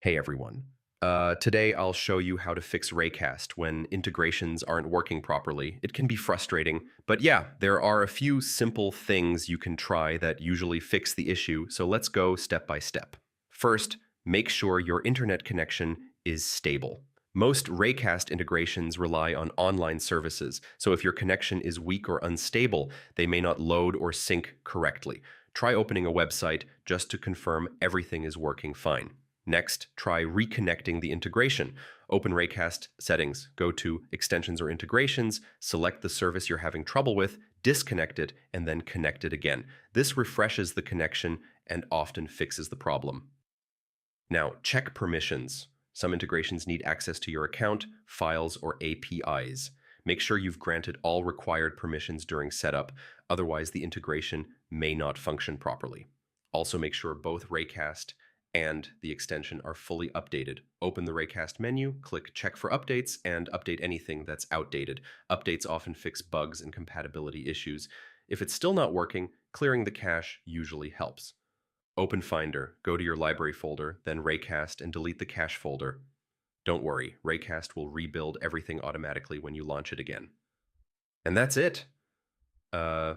Hey everyone. Today I'll show you how to fix Raycast when integrations aren't working properly. It can be frustrating, but yeah, there are a few simple things you can try that usually fix the issue, so let's go step by step. First, make sure your internet connection is stable. Most Raycast integrations rely on online services, so if your connection is weak or unstable, they may not load or sync correctly. Try opening a website just to confirm everything is working fine. Next, try reconnecting the integration. Open Raycast settings, go to Extensions or Integrations, select the service you're having trouble with, disconnect it, and then connect it again. This refreshes the connection and often fixes the problem. Now, check permissions. Some integrations need access to your account, files, or APIs. Make sure you've granted all required permissions during setup, otherwise the integration may not function properly. Also make sure both Raycast and the extension are fully updated. Open the Raycast menu, click Check for Updates, and update anything that's outdated. Updates often fix bugs and compatibility issues. If it's still not working, clearing the cache usually helps. Open Finder, go to your library folder, then Raycast, and delete the cache folder. Don't worry, Raycast will rebuild everything automatically when you launch it again. And that's it. Uh,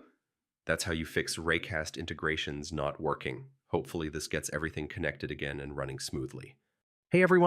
that's how you fix Raycast integrations not working. Hopefully this gets everything connected again and running smoothly. Hey everyone.